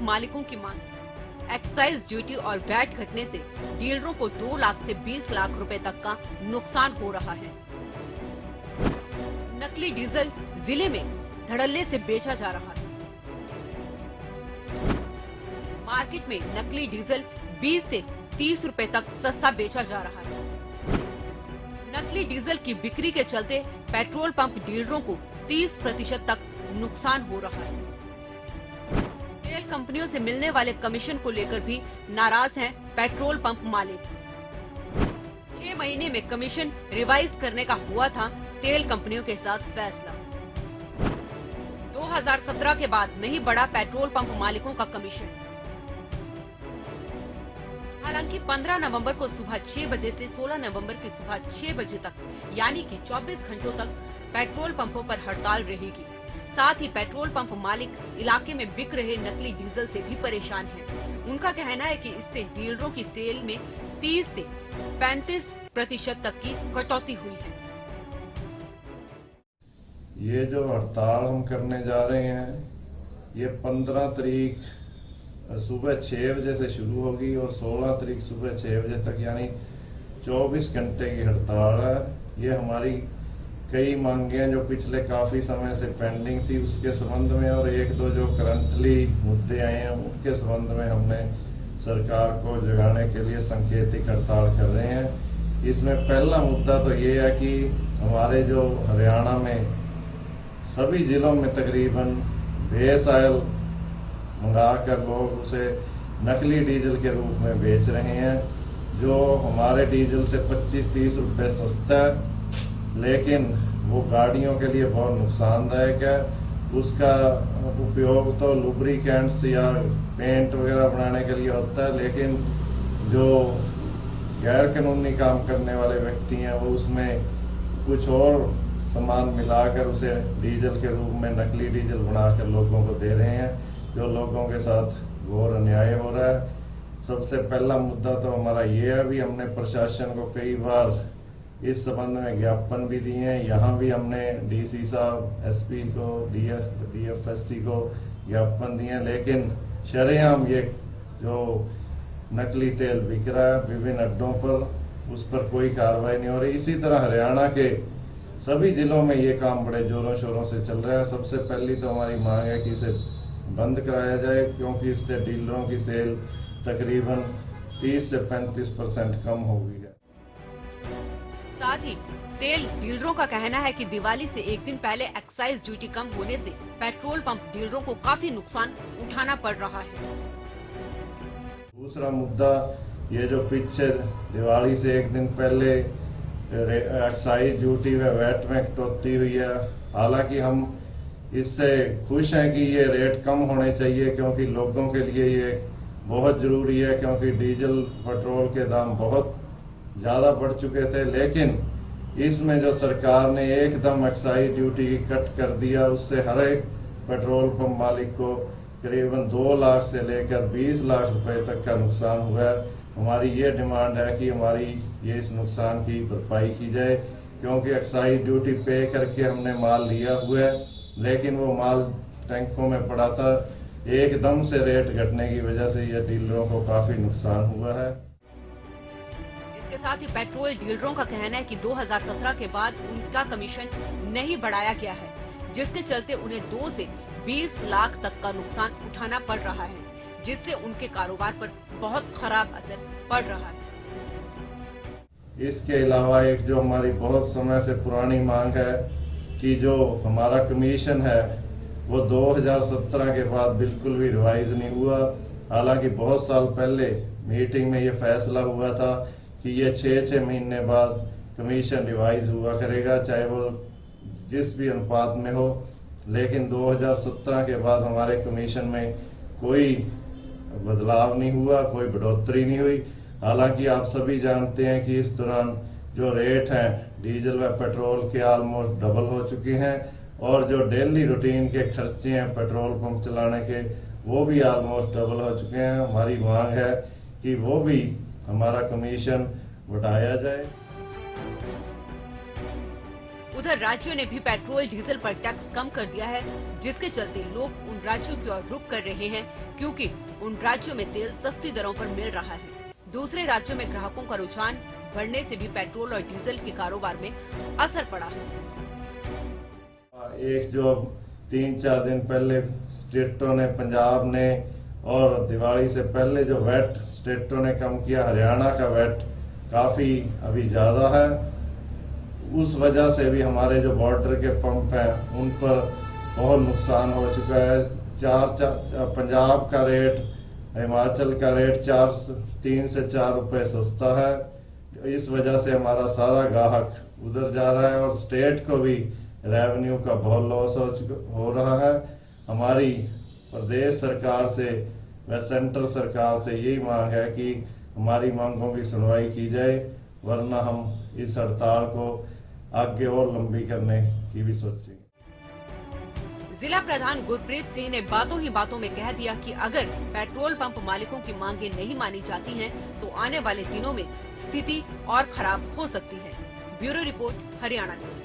मालिकों की मांग, एक्साइज ड्यूटी और वैट घटने से डीलरों को 2 लाख से 20 लाख रुपए तक का नुकसान हो रहा है। नकली डीजल जिले में धड़ल्ले से बेचा जा रहा है। मार्केट में नकली डीजल 20 से 30 रुपए तक सस्ता बेचा जा रहा है। नकली डीजल की बिक्री के चलते पेट्रोल पंप डीलरों को 30% तक नुकसान हो रहा है। तेल कंपनियों से मिलने वाले कमीशन को लेकर भी नाराज हैं पेट्रोल पंप मालिक। 6 महीने में कमीशन रिवाइज करने का हुआ था तेल कंपनियों के साथ फैसला। 2017 के बाद नहीं बढ़ा पेट्रोल पंप मालिकों का कमीशन। हालांकि 15 नवंबर को सुबह 6 बजे से 16 नवंबर की सुबह 6 बजे तक यानी कि 24 घंटों तक पेट्रोल पंपों पर हड़ताल रहेगी। साथ ही पेट्रोल पंप मालिक इलाके में बिक रहे नकली डीजल से भी परेशान हैं। उनका कहना है कि इससे डीलरों की सेल में 30 से 35% तक की कटौती हुई है। ये जो हड़ताल हम करने जा रहे हैं, ये 15 तारीख सुबह 6 बजे से शुरू होगी और 16 तारीख सुबह 6 बजे तक यानी 24 घंटे की हड़ताल है। ये हमारी कई मांगें जो पिछले काफ़ी समय से पेंडिंग थी उसके संबंध में और एक दो जो करंटली मुद्दे आए हैं उनके संबंध में हमने सरकार को जगाने के लिए सांकेतिक हड़ताल कर रहे हैं। इसमें पहला मुद्दा तो ये है कि हमारे जो हरियाणा में सभी जिलों में तकरीबन बेस ऑयल मंगाकर लोग उसे नकली डीजल के रूप में बेच रहे हैं, जो हमारे डीजल से 25-30 रुपए सस्ता है, लेकिन वो गाड़ियों के लिए बहुत नुकसानदायक है। उसका उपयोग तो लुब्रिकेंट्स या पेंट वगैरह बनाने के लिए होता है, लेकिन जो गैर कानूनी काम करने वाले व्यक्ति हैं वो उसमें कुछ और सामान मिलाकर उसे डीजल के रूप में नकली डीजल बनाकर लोगों को दे रहे हैं, जो लोगों के साथ घोर अन्याय हो रहा है। सबसे पहला मुद्दा तो हमारा ये है, भी हमने प्रशासन को कई बार इस संबंध में ज्ञापन भी दिए हैं। यहाँ भी हमने डीसी साहब, एसपी को, डीएफएससी को ज्ञापन दिए, लेकिन शरेआम ये जो नकली तेल बिक रहा है विभिन्न अड्डों पर, उस पर कोई कार्रवाई नहीं हो रही। इसी तरह हरियाणा के सभी जिलों में ये काम बड़े जोरों शोरों से चल रहा है। सबसे पहली तो हमारी मांग है कि इसे बंद कराया जाए, क्योंकि इससे डीलरों की सेल तकरीबन 30 से 35% कम हो गई है। साथ ही तेल डीलरों का कहना है कि दिवाली से एक दिन पहले एक्साइज ड्यूटी कम होने से पेट्रोल पंप डीलरों को काफी नुकसान उठाना पड़ रहा है। दूसरा मुद्दा, ये जो पीछे दिवाली से एक दिन पहले एक्साइज ड्यूटी व वैट में कटौती हुई है, हालांकि हम इससे खुश हैं कि ये रेट कम होने चाहिए, क्योंकि लोगों के लिए ये बहुत जरूरी है, क्योंकि डीजल पेट्रोल के दाम बहुत ज़्यादा बढ़ चुके थे। लेकिन इसमें जो सरकार ने एकदम एक्साइज ड्यूटी की कट कर दिया, उससे हर एक पेट्रोल पंप मालिक को करीबन 2 लाख से लेकर 20 लाख रुपए तक का नुकसान हुआ है। हमारी ये डिमांड है कि हमारी ये इस नुकसान की भरपाई की जाए, क्योंकि एक्साइज ड्यूटी पे करके हमने माल लिया हुआ है, लेकिन वो माल टैंकों में पड़ा था। एकदम से रेट घटने की वजह से ये डीलरों को काफी नुकसान हुआ है। इसके साथ ही पेट्रोल डीलरों का कहना है कि 2017 के बाद उनका कमीशन नहीं बढ़ाया गया है, जिसके चलते उन्हें 2 से 20 लाख तक का नुकसान उठाना पड़ रहा है, जिससे उनके कारोबार पर बहुत खराब असर पड़ रहा है। इसके अलावा एक जो हमारी बहुत समय से पुरानी मांग है कि जो हमारा कमीशन है वो 2017 के बाद बिल्कुल भी रिवाइज नहीं हुआ। हालांकि बहुत साल पहले मीटिंग में ये फैसला हुआ था कि ये 6-6 महीने बाद कमीशन रिवाइज हुआ करेगा, चाहे वो जिस भी अनुपात में हो। लेकिन 2017 के बाद हमारे कमीशन में कोई बदलाव नहीं हुआ, कोई बढ़ोतरी नहीं हुई। हालांकि आप सभी जानते हैं कि इस दौरान जो रेट हैं डीजल व पेट्रोल के ऑलमोस्ट डबल हो चुके हैं, और जो डेली रूटीन के खर्चे हैं पेट्रोल पंप चलाने के वो भी ऑलमोस्ट डबल हो चुके हैं। हमारी मांग है कि वो भी हमारा कमीशन बढ़ाया जाए। उधर राज्यों ने भी पेट्रोल डीजल पर टैक्स कम कर दिया है, जिसके चलते लोग उन राज्यों की ओर रुख कर रहे हैं, क्योंकि उन राज्यों में तेल सस्ती दरों पर मिल रहा है। दूसरे राज्यों में ग्राहकों का रुझान बढ़ने से भी पेट्रोल और डीजल के कारोबार में असर पड़ा है। एक जो 3-4 दिन पहले स्टेटों ने, पंजाब ने और दिवाली से पहले जो वैट स्टेटों ने कम किया, हरियाणा का वैट काफी अभी ज्यादा है। उस वजह से भी हमारे जो बॉर्डर के पंप हैं उन पर बहुत नुकसान हो चुका है। पंजाब का रेट, हिमाचल का रेट 3 से 4 रुपए सस्ता है। इस वजह से हमारा सारा ग्राहक उधर जा रहा है और स्टेट को भी रेवेन्यू का बहुत लॉस हो रहा है। हमारी प्रदेश सरकार से व सेंट्रल सरकार से यही मांग है कि हमारी मांगों की सुनवाई की जाए, वरना हम इस हड़ताल को आगे और लंबी करने की भी सोचेंगे। जिला प्रधान गुरप्रीत सिंह ने बातों ही बातों में कह दिया कि अगर पेट्रोल पंप मालिकों की मांगे नहीं मानी जाती हैं, तो आने वाले दिनों में स्थिति और खराब हो सकती है। Bureau report, Haryana news.